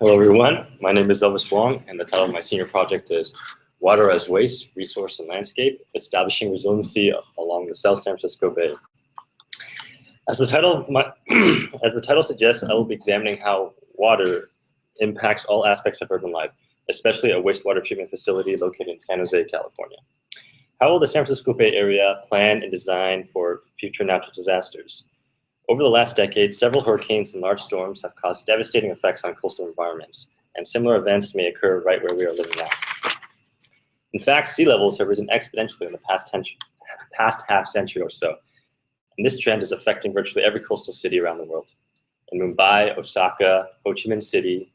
Hello everyone, my name is Wong, and the title of my senior project is Water as Waste, Resource and Landscape, Establishing Resiliency Along the South San Francisco Bay. As the title suggests, I will be examining how water impacts all aspects of urban life, especially a wastewater treatment facility located in San Jose, California. How will the San Francisco Bay Area plan and design for future natural disasters? Over the last decade, several hurricanes and large storms have caused devastating effects on coastal environments, and similar events may occur right where we are living now. In fact, sea levels have risen exponentially in the past half century or so, and this trend is affecting virtually every coastal city around the world. In Mumbai, Osaka, Ho Chi Minh City,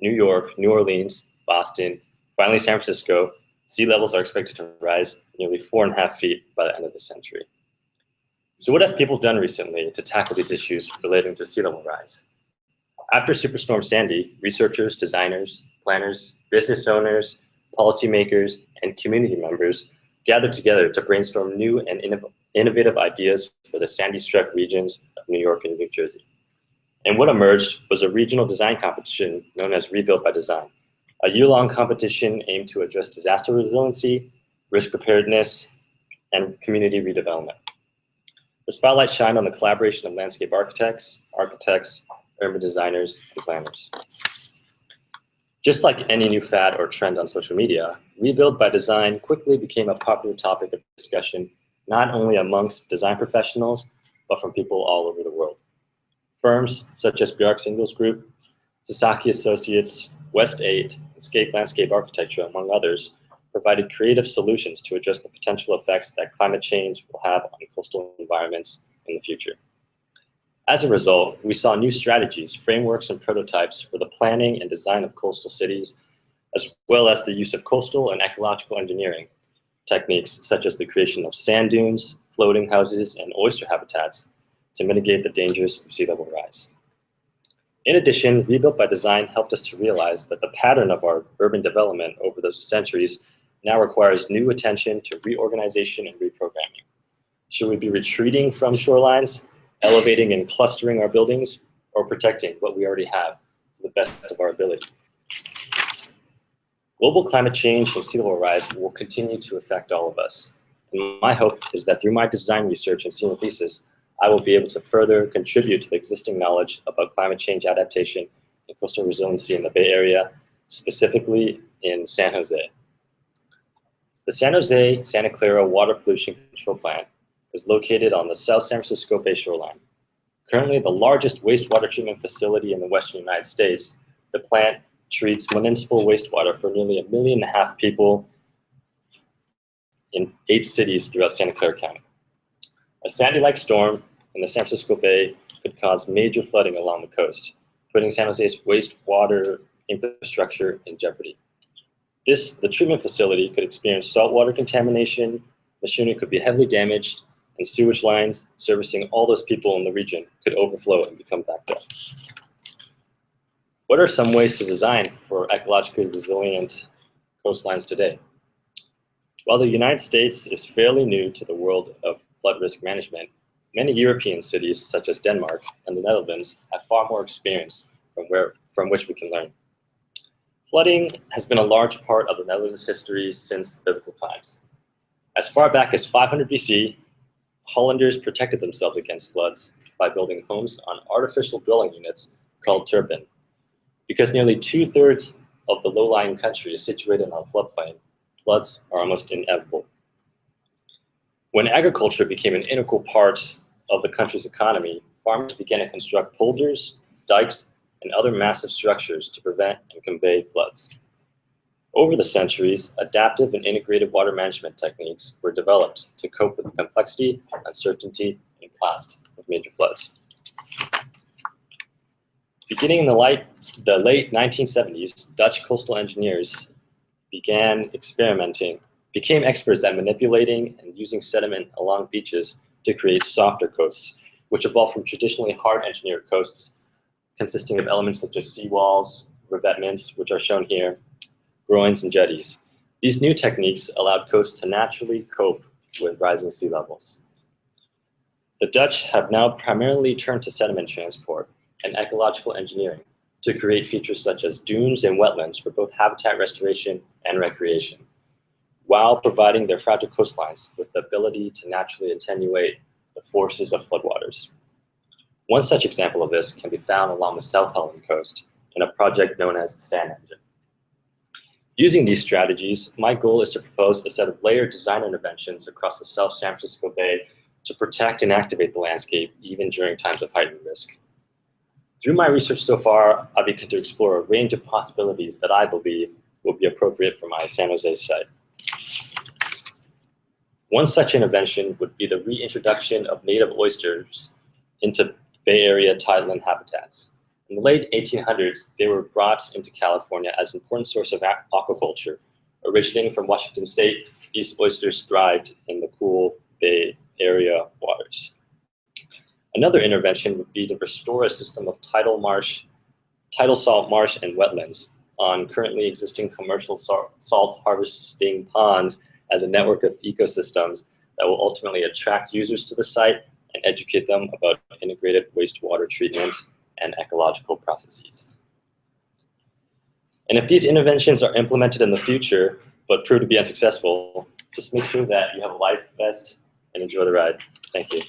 New York, New Orleans, Boston, finally San Francisco, sea levels are expected to rise nearly 4.5 feet by the end of the century. So what have people done recently to tackle these issues relating to sea level rise? After Superstorm Sandy, researchers, designers, planners, business owners, policymakers, and community members gathered together to brainstorm new and innovative ideas for the Sandy-struck regions of New York and New Jersey. And what emerged was a regional design competition known as Rebuilt by Design, a year-long competition aimed to address disaster resiliency, risk preparedness, and community redevelopment. The spotlight shined on the collaboration of landscape architects, urban designers, and planners. Just like any new fad or trend on social media, Rebuild by Design quickly became a popular topic of discussion, not only amongst design professionals, but from people all over the world. Firms such as Bjark's Ingels Group, Sasaki Associates, West 8, Escape Landscape Architecture, among others, provided creative solutions to address the potential effects that climate change will have on coastal environments in the future. As a result, we saw new strategies, frameworks, and prototypes for the planning and design of coastal cities, as well as the use of coastal and ecological engineering techniques, such as the creation of sand dunes, floating houses, and oyster habitats to mitigate the dangers of sea level rise. In addition, Rebuilt by Design helped us to realize that the pattern of our urban development over the centuries now requires new attention to reorganization and reprogramming. Should we be retreating from shorelines, elevating and clustering our buildings, or protecting what we already have to the best of our ability? Global climate change and sea level rise will continue to affect all of us. And my hope is that through my design research and senior thesis, I will be able to further contribute to the existing knowledge about climate change adaptation and coastal resiliency in the Bay Area, specifically in San Jose. The San Jose Santa Clara Water Pollution Control Plant is located on the South San Francisco Bay shoreline. Currently the largest wastewater treatment facility in the Western United States, the plant treats municipal wastewater for nearly 1.5 million people in 8 cities throughout Santa Clara County. A Sandy-like storm in the San Francisco Bay could cause major flooding along the coast, putting San Jose's wastewater infrastructure in jeopardy. The treatment facility could experience saltwater contamination, machinery could be heavily damaged, and sewage lines servicing all those people in the region could overflow and become backed up. What are some ways to design for ecologically resilient coastlines today? While the United States is fairly new to the world of flood risk management, many European cities, such as Denmark and the Netherlands, have far more experience from which we can learn. Flooding has been a large part of the Netherlands' history since biblical times. As far back as 500 BC, Hollanders protected themselves against floods by building homes on artificial dwelling units called turpen. Because nearly 2/3 of the low-lying country is situated on a floodplain, floods are almost inevitable. When agriculture became an integral part of the country's economy, farmers began to construct polders, dikes, and other massive structures to prevent and convey floods. Over the centuries, adaptive and integrated water management techniques were developed to cope with the complexity, uncertainty, and cost of major floods. Beginning in the late 1970s, Dutch coastal engineers became experts at manipulating and using sediment along beaches to create softer coasts, which evolved from traditionally hard engineered coasts consisting of elements such as seawalls, revetments, which are shown here, groins, and jetties. These new techniques allowed coasts to naturally cope with rising sea levels. The Dutch have now primarily turned to sediment transport and ecological engineering to create features such as dunes and wetlands for both habitat restoration and recreation, while providing their fragile coastlines with the ability to naturally attenuate the forces of floodwaters. One such example of this can be found along the South Helena coast in a project known as the Sand Engine. Using these strategies, my goal is to propose a set of layered design interventions across the South San Francisco Bay to protect and activate the landscape even during times of heightened risk. Through my research so far, I've begun to explore a range of possibilities that I believe will be appropriate for my San Jose site. One such intervention would be the reintroduction of native oysters into Bay Area tideland habitats. In the late 1800s, they were brought into California as an important source of aquaculture. Originating from Washington State, these oysters thrived in the cool Bay Area waters. Another intervention would be to restore a system of tidal salt marsh and wetlands on currently existing commercial salt harvesting ponds as a network of ecosystems that will ultimately attract users to the site and educate them about integrated wastewater treatment and ecological processes. And if these interventions are implemented in the future, but prove to be unsuccessful, just make sure that you have a life vest and enjoy the ride. Thank you.